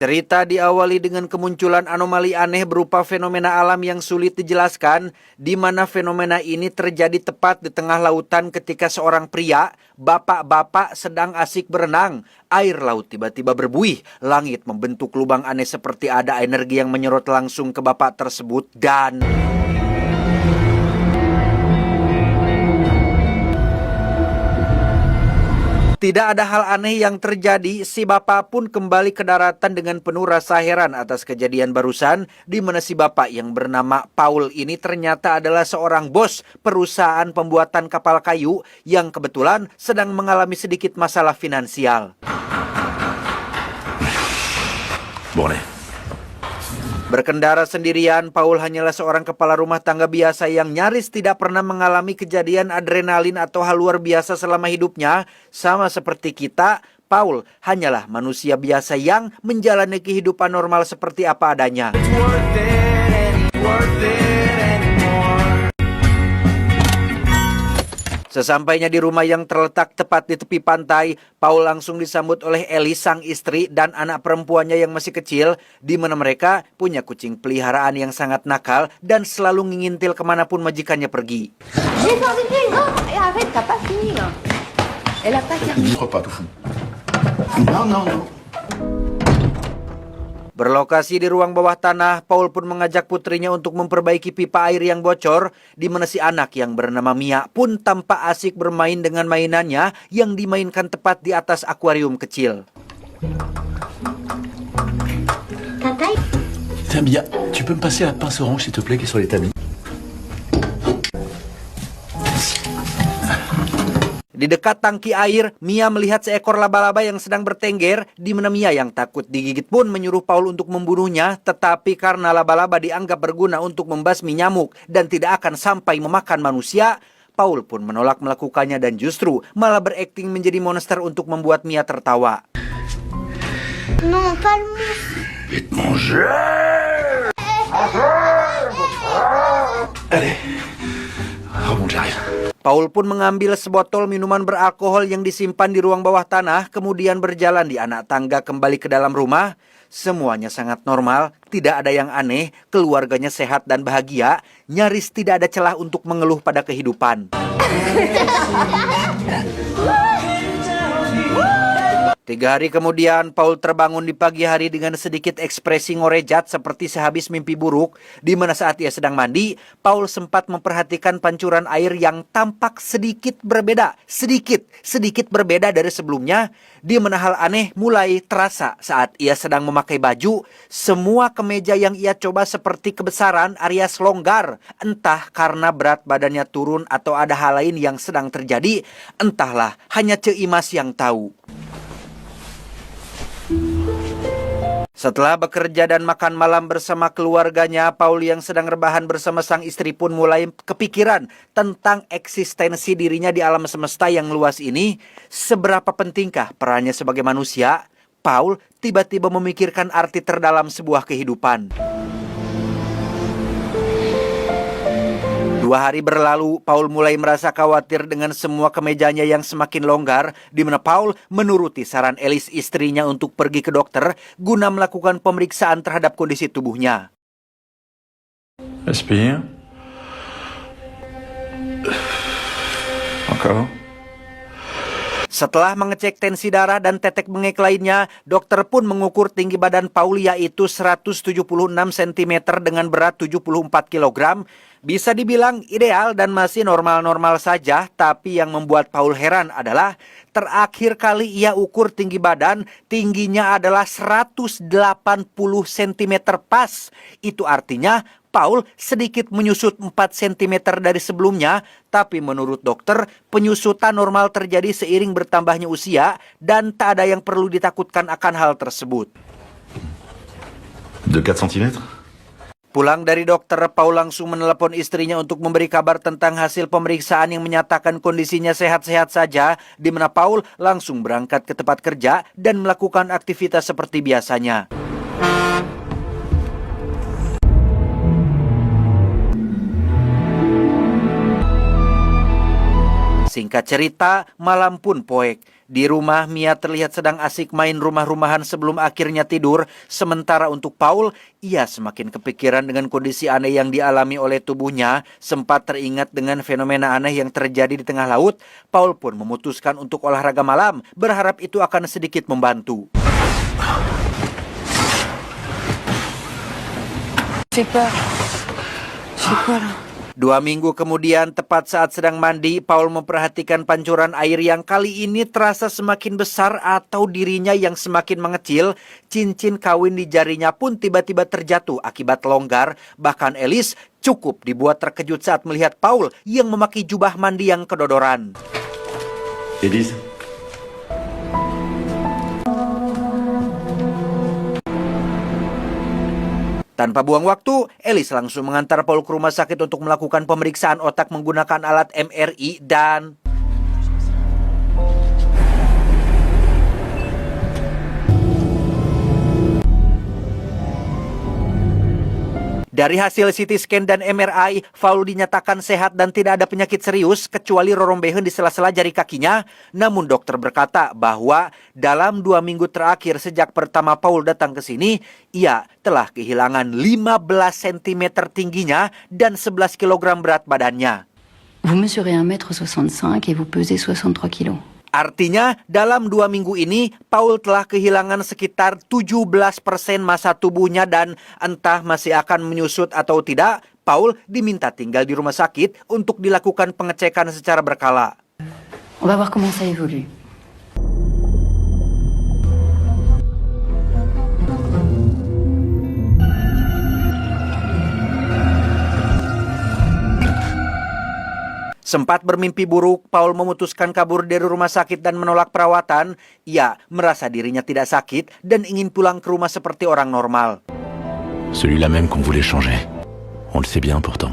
Cerita diawali dengan kemunculan anomali aneh berupa fenomena alam yang sulit dijelaskan, di mana fenomena ini terjadi tepat di tengah lautan ketika seorang pria, bapak-bapak sedang asik berenang. Air laut tiba-tiba berbuih, langit membentuk lubang aneh seperti ada energi yang menyerot langsung ke bapak tersebut dan... Tidak ada hal aneh yang terjadi, si bapak pun kembali ke daratan dengan penuh rasa heran atas kejadian barusan, di mana si bapak yang bernama Paul ini ternyata adalah seorang bos perusahaan pembuatan kapal kayu yang kebetulan sedang mengalami sedikit masalah finansial. Boleh. Berkendara sendirian, Paul hanyalah seorang kepala rumah tangga biasa yang nyaris tidak pernah mengalami kejadian adrenalin atau hal luar biasa selama hidupnya. Sama seperti kita, Paul hanyalah manusia biasa yang menjalani kehidupan normal seperti apa adanya. Sesampainya di rumah yang terletak tepat di tepi pantai, Paul langsung disambut oleh Ellie, sang istri, dan anak perempuannya yang masih kecil, di mana mereka punya kucing peliharaan yang sangat nakal dan selalu ngintil kemanapun majikannya pergi. Berlokasi di ruang bawah tanah, Paul pun mengajak putrinya untuk memperbaiki pipa air yang bocor, di mana si anak yang bernama Mia pun tampak asik bermain dengan mainannya yang dimainkan tepat di atas akuarium kecil. Tiens, Mia, tu peux me passer la pince orange s'il te plaît qui est sur l'établi? Di dekat tangki air, Mia melihat seekor laba-laba yang sedang bertengger, di mana Mia yang takut digigit pun menyuruh Paul untuk membunuhnya, tetapi karena laba-laba dianggap berguna untuk membasmi nyamuk dan tidak akan sampai memakan manusia, Paul pun menolak melakukannya dan justru malah berakting menjadi monster untuk membuat Mia tertawa. Non, pas le mousse. Manger. Allez, remonte, j'arrive. Paul pun mengambil sebotol minuman beralkohol yang disimpan di ruang bawah tanah, kemudian berjalan di anak tangga kembali ke dalam rumah. Semuanya sangat normal, tidak ada yang aneh, keluarganya sehat dan bahagia, nyaris tidak ada celah untuk mengeluh pada kehidupan. 3 hari kemudian, Paul terbangun di pagi hari dengan sedikit ekspresi ngorejat seperti sehabis mimpi buruk, di mana saat ia sedang mandi, Paul sempat memperhatikan pancuran air yang tampak sedikit berbeda dari sebelumnya, di mana hal aneh mulai terasa saat ia sedang memakai baju. Semua kemeja yang ia coba seperti kebesaran alias longgar, entah karena berat badannya turun atau ada hal lain yang sedang terjadi, entahlah, hanya Ceu Imas yang tahu. Setelah bekerja dan makan malam bersama keluarganya, Paul yang sedang rebahan bersama sang istri pun mulai kepikiran tentang eksistensi dirinya di alam semesta yang luas ini. Seberapa pentingkah perannya sebagai manusia? Paul tiba-tiba memikirkan arti terdalam sebuah kehidupan. 2 hari berlalu, Paul mulai merasa khawatir dengan semua kemejanya yang semakin longgar, di mana Paul menuruti saran Elise, istrinya, untuk pergi ke dokter guna melakukan pemeriksaan terhadap kondisi tubuhnya. Respire. Encore. Setelah mengecek tensi darah dan tetek bengek lainnya, dokter pun mengukur tinggi badan Paul yaitu 176 cm dengan berat 74 kg. Bisa dibilang ideal dan masih normal-normal saja, tapi yang membuat Paul heran adalah terakhir kali ia ukur tinggi badan, tingginya adalah 180 cm pas. Itu artinya Paul sedikit menyusut 4 cm dari sebelumnya, tapi menurut dokter, penyusutan normal terjadi seiring bertambahnya usia dan tak ada yang perlu ditakutkan akan hal tersebut. De 4 cm? Pulang dari dokter, Paul langsung menelepon istrinya untuk memberi kabar tentang hasil pemeriksaan yang menyatakan kondisinya sehat-sehat saja, di mana Paul langsung berangkat ke tempat kerja dan melakukan aktivitas seperti biasanya. Singkat cerita, malam pun poek. Di rumah, Mia terlihat sedang asik main rumah-rumahan sebelum akhirnya tidur. Sementara untuk Paul, ia semakin kepikiran dengan kondisi aneh yang dialami oleh tubuhnya. Sempat teringat dengan fenomena aneh yang terjadi di tengah laut. Paul pun memutuskan untuk olahraga malam, berharap itu akan sedikit membantu. Fais peur. Je fais quoi là? 2 minggu kemudian, tepat saat sedang mandi, Paul memperhatikan pancuran air yang kali ini terasa semakin besar atau dirinya yang semakin mengecil. Cincin kawin di jarinya pun tiba-tiba terjatuh akibat longgar. Bahkan Alice cukup dibuat terkejut saat melihat Paul yang memakai jubah mandi yang kedodoran. Élise. Tanpa buang waktu, Alice langsung mengantar Paul ke rumah sakit untuk melakukan pemeriksaan otak menggunakan alat MRI dan... Dari hasil CT scan dan MRI, Paul dinyatakan sehat dan tidak ada penyakit serius kecuali rorombehen di sela-sela jari kakinya. Namun dokter berkata bahwa dalam 2 minggu terakhir sejak pertama Paul datang ke sini, ia telah kehilangan 15 cm tingginya dan 11 kg berat badannya. Vous mesurez 1,65 m et vous pesez 63 kg. Artinya, dalam 2 minggu ini, Paul telah kehilangan sekitar 17% massa tubuhnya dan entah masih akan menyusut atau tidak, Paul diminta tinggal di rumah sakit untuk dilakukan pengecekan secara berkala. On va voir comment ça évolue. Sempat bermimpi buruk, Paul memutuskan kabur dari rumah sakit dan menolak perawatan. Ia merasa dirinya tidak sakit dan ingin pulang ke rumah seperti orang normal. Celui-là même qu'on voulait changer. On le sait bien pourtant.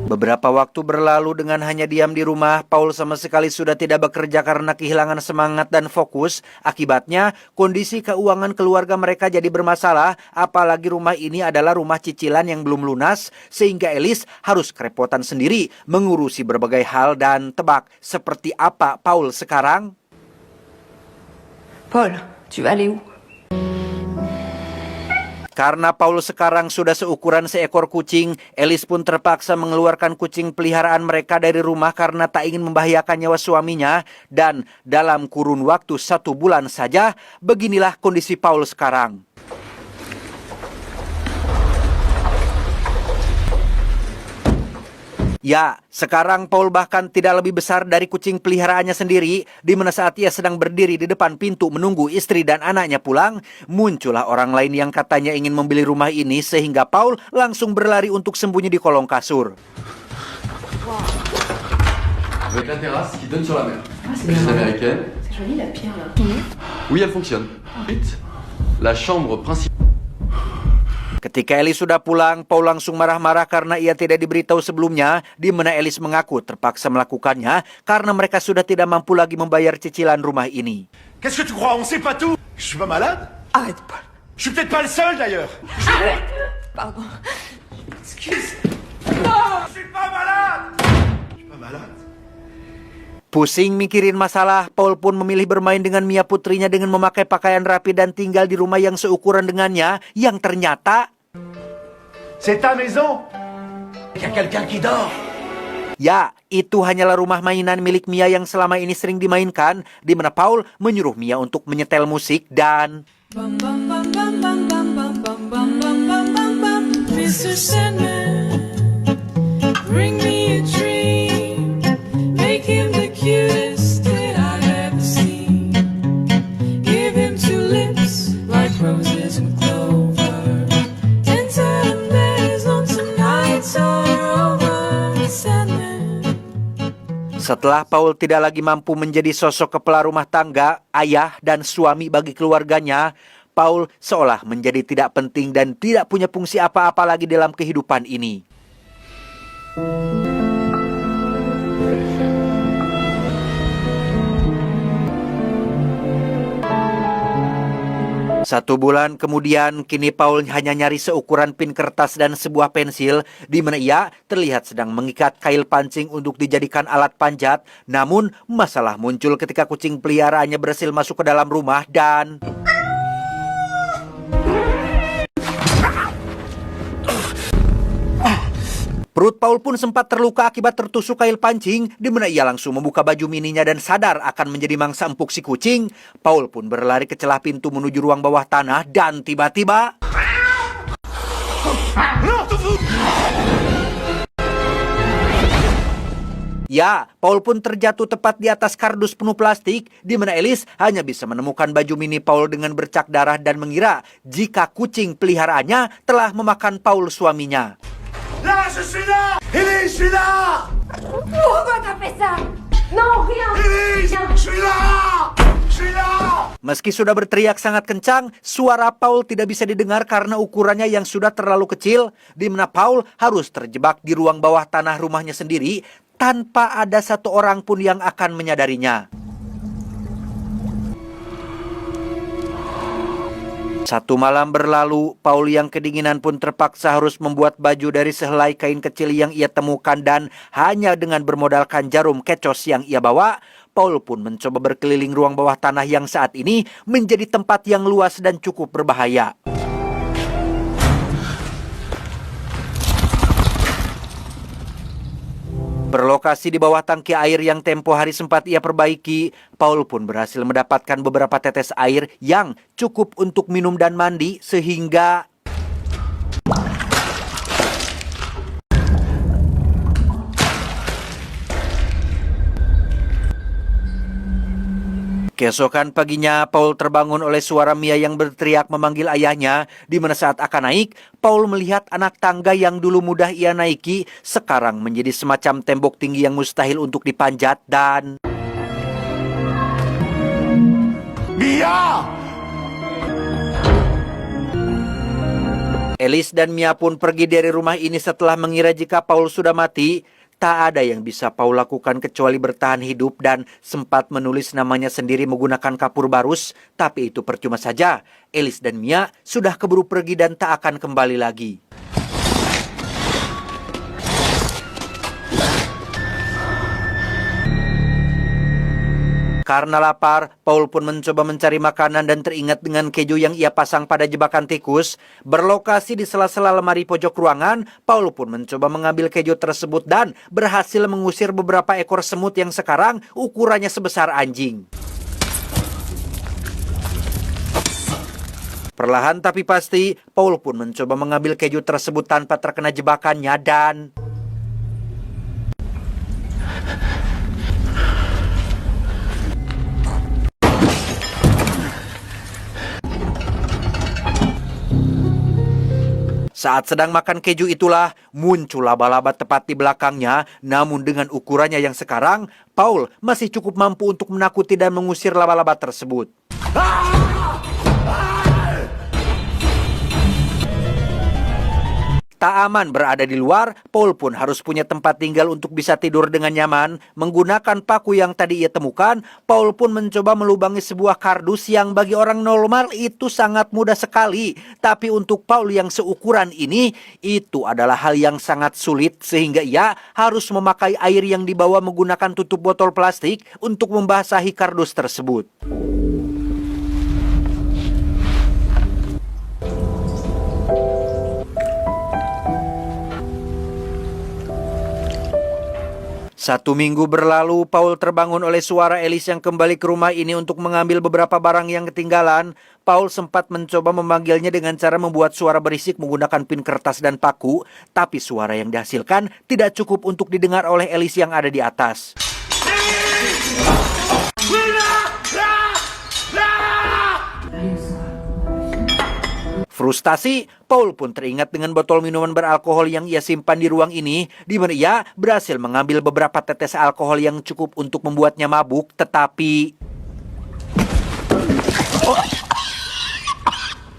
Beberapa waktu berlalu dengan hanya diam di rumah, Paul sama sekali sudah tidak bekerja karena kehilangan semangat dan fokus. Akibatnya, kondisi keuangan keluarga mereka jadi bermasalah, apalagi rumah ini adalah rumah cicilan yang belum lunas, sehingga Alice harus kerepotan sendiri mengurusi berbagai hal dan tebak seperti apa Paul sekarang. Paul, tu vas aller où? Karena Paul sekarang sudah seukuran seekor kucing, Alice pun terpaksa mengeluarkan kucing peliharaan mereka dari rumah karena tak ingin membahayakan nyawa suaminya. Dan dalam kurun waktu 1 bulan saja, beginilah kondisi Paul sekarang. Ya, sekarang Paul bahkan tidak lebih besar dari kucing peliharaannya sendiri, di mana saat ia sedang berdiri di depan pintu menunggu istri dan anaknya pulang, muncullah orang lain yang katanya ingin membeli rumah ini sehingga Paul langsung berlari untuk sembunyi di kolong kasur. Avec la terrasse qui donne sur la mer. c'est Piste américaine. C'est joli la pierre là. Oui, elle fonctionne. Ensuite, la chambre principale. Ketika Alice sudah pulang, Paul langsung marah-marah karena ia tidak diberitahu sebelumnya, di mana Alice mengaku terpaksa melakukannya karena mereka sudah tidak mampu lagi membayar cicilan rumah ini. Qu'est-ce que tu crois? On sait pas tout. Je suis pas malade? Arrête, Paul. Je suis peut-être pas le seul d'ailleurs. Arrête. Pardon. Excuse. Je suis pas malade. Je suis pas malade. Pusing mikirin masalah, Paul pun memilih bermain dengan Mia putrinya dengan memakai pakaian rapi dan tinggal di rumah yang seukuran dengannya, yang ternyata... C'est ta maison. Il y a quelqu'un qui dort. Ya, itu hanyalah rumah mainan milik Mia yang selama ini sering dimainkan, di mana Paul menyuruh Mia untuk menyetel musik dan... Mr. Sandman, bring me a dream, make him the cutest that I've ever seen. Give him 2 lips like roses and clover, and tell him that his lonesome nights are over. Sandman. Setelah Paul tidak lagi mampu menjadi sosok kepala rumah tangga, ayah dan suami bagi keluarganya, Paul seolah menjadi tidak penting dan tidak punya fungsi apa-apa lagi dalam kehidupan ini. 1 bulan kemudian, kini Paul hanya nyari seukuran pin kertas dan sebuah pensil, di mana ia terlihat sedang mengikat kail pancing untuk dijadikan alat panjat. Namun, masalah muncul ketika kucing peliharaannya berhasil masuk ke dalam rumah dan... Perut Paul pun sempat terluka akibat tertusuk kail pancing, di mana ia langsung membuka baju mininya dan sadar akan menjadi mangsa empuk si kucing. Paul pun berlari ke celah pintu menuju ruang bawah tanah dan tiba-tiba... Ya, Paul pun terjatuh tepat di atas kardus penuh plastik, di mana Alice hanya bisa menemukan baju mini Paul dengan bercak darah dan mengira jika kucing peliharaannya telah memakan Paul suaminya. Là, je suis là! Elise, je suis là! Pourquoi t'as fait ça? Non, rien! Elise, je suis là! Je suis là! Meski sudah berteriak sangat kencang, suara Paul tidak bisa didengar karena ukurannya yang sudah terlalu kecil, di mana Paul harus terjebak di ruang bawah tanah rumahnya sendiri tanpa ada satu orang pun yang akan menyadarinya. 1 malam berlalu, Paul yang kedinginan pun terpaksa harus membuat baju dari sehelai kain kecil yang ia temukan dan hanya dengan bermodalkan jarum kecos yang ia bawa, Paul pun mencoba berkeliling ruang bawah tanah yang saat ini menjadi tempat yang luas dan cukup berbahaya. Berlokasi di bawah tangki air yang tempo hari sempat ia perbaiki, Paul pun berhasil mendapatkan beberapa tetes air yang cukup untuk minum dan mandi sehingga... Keesokan paginya, Paul terbangun oleh suara Mia yang berteriak memanggil ayahnya, di mana saat akan naik, Paul melihat anak tangga yang dulu mudah ia naiki, sekarang menjadi semacam tembok tinggi yang mustahil untuk dipanjat dan... Mia! Alice dan Mia pun pergi dari rumah ini setelah mengira jika Paul sudah mati. Tak ada yang bisa Paul lakukan kecuali bertahan hidup dan sempat menulis namanya sendiri menggunakan kapur barus. Tapi itu percuma saja. Alice dan Mia sudah keburu pergi dan tak akan kembali lagi. Karena lapar, Paul pun mencoba mencari makanan dan teringat dengan keju yang ia pasang pada jebakan tikus. Berlokasi di sela-sela lemari pojok ruangan, Paul pun mencoba mengambil keju tersebut dan berhasil mengusir beberapa ekor semut yang sekarang ukurannya sebesar anjing. Perlahan tapi pasti, Paul pun mencoba mengambil keju tersebut tanpa terkena jebakannya dan... Saat sedang makan keju itulah muncul laba-laba tepat di belakangnya, namun dengan ukurannya yang sekarang, Paul masih cukup mampu untuk menakuti dan mengusir laba-laba tersebut. Tak aman berada di luar, Paul pun harus punya tempat tinggal untuk bisa tidur dengan nyaman. Menggunakan paku yang tadi ia temukan, Paul pun mencoba melubangi sebuah kardus yang bagi orang normal itu sangat mudah sekali. Tapi untuk Paul yang seukuran ini, itu adalah hal yang sangat sulit sehingga ia harus memakai air yang dibawa menggunakan tutup botol plastik untuk membasahi kardus tersebut. Satu minggu berlalu, Paul terbangun oleh suara Alice yang kembali ke rumah ini untuk mengambil beberapa barang yang ketinggalan. Paul sempat mencoba memanggilnya dengan cara membuat suara berisik menggunakan pin kertas dan paku, tapi suara yang dihasilkan tidak cukup untuk didengar oleh Alice yang ada di atas. Frustasi, Paul pun teringat dengan botol minuman beralkohol yang ia simpan di ruang ini, di mana ia berhasil mengambil beberapa tetes alkohol yang cukup untuk membuatnya mabuk, tetapi...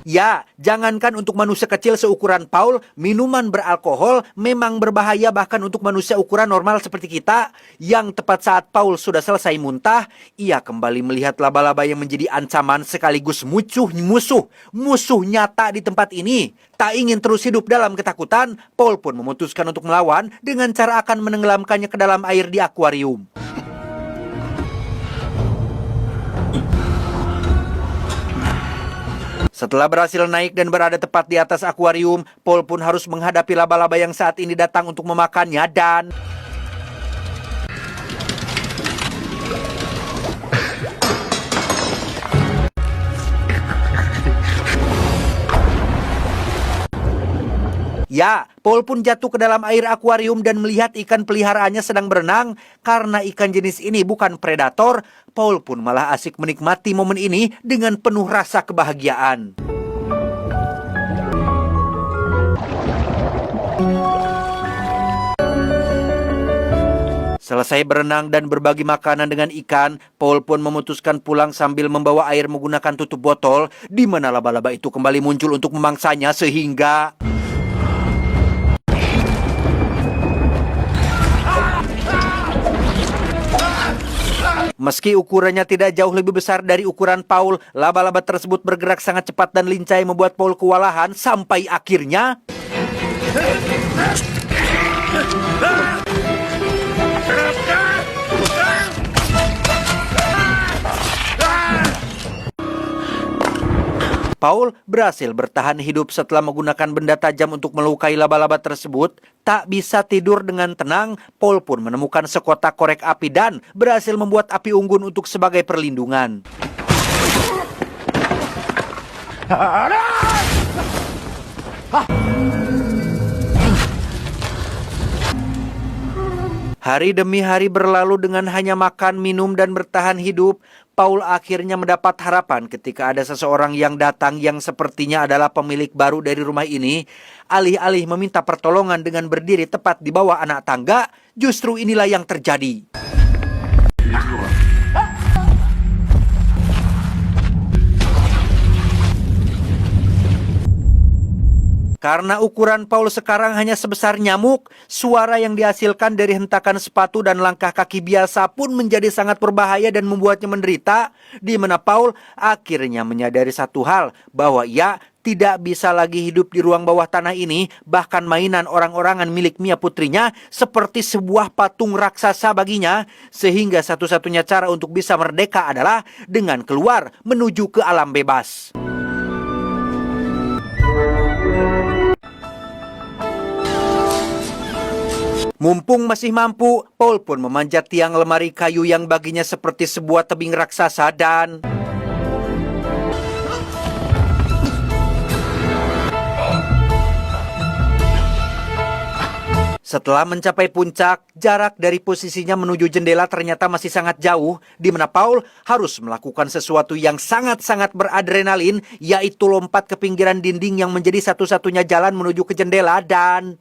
Ya, jangankan untuk manusia kecil seukuran Paul, minuman beralkohol memang berbahaya bahkan untuk manusia ukuran normal seperti kita. Yang tepat saat Paul sudah selesai muntah, ia kembali melihat laba-laba yang menjadi ancaman sekaligus musuh nyata di tempat ini. Tak ingin terus hidup dalam ketakutan, Paul pun memutuskan untuk melawan dengan cara akan menenggelamkannya ke dalam air di akuarium. Setelah berhasil naik dan berada tepat di atas akuarium, Paul pun harus menghadapi laba-laba yang saat ini datang untuk memakannya dan... Ya, Paul pun jatuh ke dalam air akuarium dan melihat ikan peliharaannya sedang berenang. Karena ikan jenis ini bukan predator, Paul pun malah asik menikmati momen ini dengan penuh rasa kebahagiaan. Selesai berenang dan berbagi makanan dengan ikan, Paul pun memutuskan pulang sambil membawa air menggunakan tutup botol, di mana laba-laba itu kembali muncul untuk memangsanya sehingga... Meski ukurannya tidak jauh lebih besar dari ukuran Paul, laba-laba tersebut bergerak sangat cepat dan lincah membuat Paul kewalahan sampai akhirnya... Paul berhasil bertahan hidup setelah menggunakan benda tajam untuk melukai laba-laba tersebut. Tak bisa tidur dengan tenang, Paul pun menemukan sekotak korek api dan berhasil membuat api unggun untuk sebagai perlindungan. Hari demi hari berlalu dengan hanya makan, minum, dan bertahan hidup. Paul akhirnya mendapat harapan ketika ada seseorang yang datang yang sepertinya adalah pemilik baru dari rumah ini. Alih-alih meminta pertolongan dengan berdiri tepat di bawah anak tangga, justru inilah yang terjadi. Karena ukuran Paul sekarang hanya sebesar nyamuk, suara yang dihasilkan dari hentakan sepatu dan langkah kaki biasa pun menjadi sangat berbahaya dan membuatnya menderita, di mana Paul akhirnya menyadari satu hal, bahwa ia tidak bisa lagi hidup di ruang bawah tanah ini, bahkan mainan orang-orangan milik Mia putrinya seperti sebuah patung raksasa baginya, sehingga satu-satunya cara untuk bisa merdeka adalah dengan keluar menuju ke alam bebas. Mumpung masih mampu, Paul pun memanjat tiang lemari kayu yang baginya seperti sebuah tebing raksasa dan... Setelah mencapai puncak, jarak dari posisinya menuju jendela ternyata masih sangat jauh, di mana Paul harus melakukan sesuatu yang sangat-sangat beradrenalin, yaitu lompat ke pinggiran dinding yang menjadi satu-satunya jalan menuju ke jendela dan...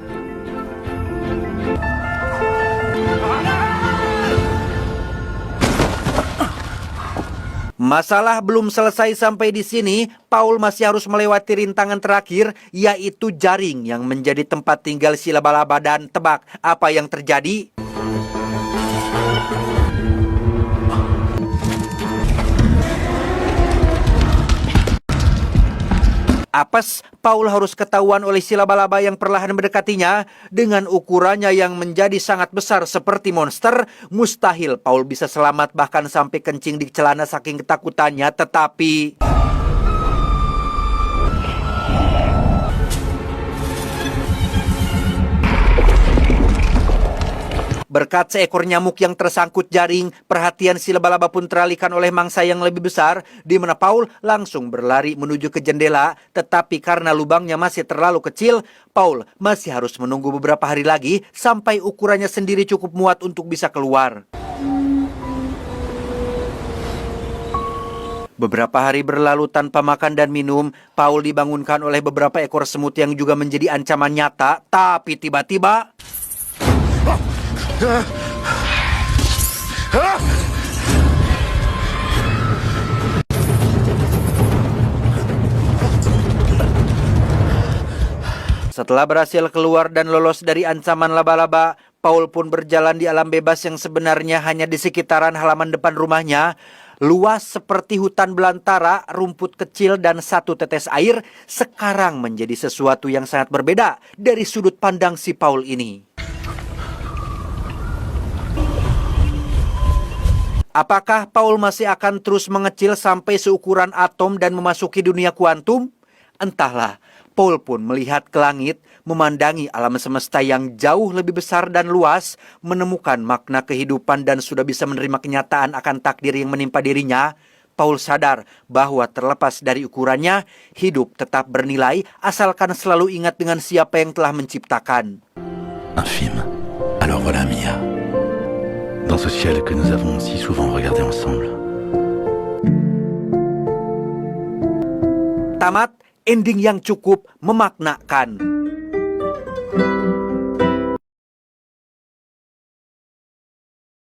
Masalah belum selesai sampai di sini. Paul masih harus melewati rintangan terakhir, yaitu jaring yang menjadi tempat tinggal si laba-laba. Dan tebak apa yang terjadi? Apes, Paul harus ketahuan oleh si laba-laba yang perlahan mendekatinya. Dengan ukurannya yang menjadi sangat besar seperti monster, mustahil Paul bisa selamat bahkan sampai kencing di celana saking ketakutannya. Tetapi... berkat seekor nyamuk yang tersangkut jaring, perhatian si laba-laba pun teralihkan oleh mangsa yang lebih besar, di mana Paul langsung berlari menuju ke jendela. Tetapi karena lubangnya masih terlalu kecil, Paul masih harus menunggu beberapa hari lagi sampai ukurannya sendiri cukup muat untuk bisa keluar. Beberapa hari berlalu tanpa makan dan minum. Paul dibangunkan oleh beberapa ekor semut yang juga menjadi ancaman nyata. Tapi tiba-tiba... Setelah berhasil keluar dan lolos dari ancaman laba-laba, Paul pun berjalan di alam bebas yang sebenarnya hanya di sekitaran halaman depan rumahnya. Luas seperti hutan belantara, rumput kecil dan satu tetes air sekarang menjadi sesuatu yang sangat berbeda dari sudut pandang si Paul ini. Apakah Paul masih akan terus mengecil sampai seukuran atom dan memasuki dunia kuantum? Entahlah. Paul pun melihat ke langit, memandangi alam semesta yang jauh lebih besar dan luas, menemukan makna kehidupan dan sudah bisa menerima kenyataan akan takdir yang menimpa dirinya. Paul sadar bahwa terlepas dari ukurannya, hidup tetap bernilai asalkan selalu ingat dengan siapa yang telah menciptakan. Infime. Alors voilà Mia. Dans ce ciel que nous avons si souvent regardé ensemble. Tamat, ending yang cukup memaknakan.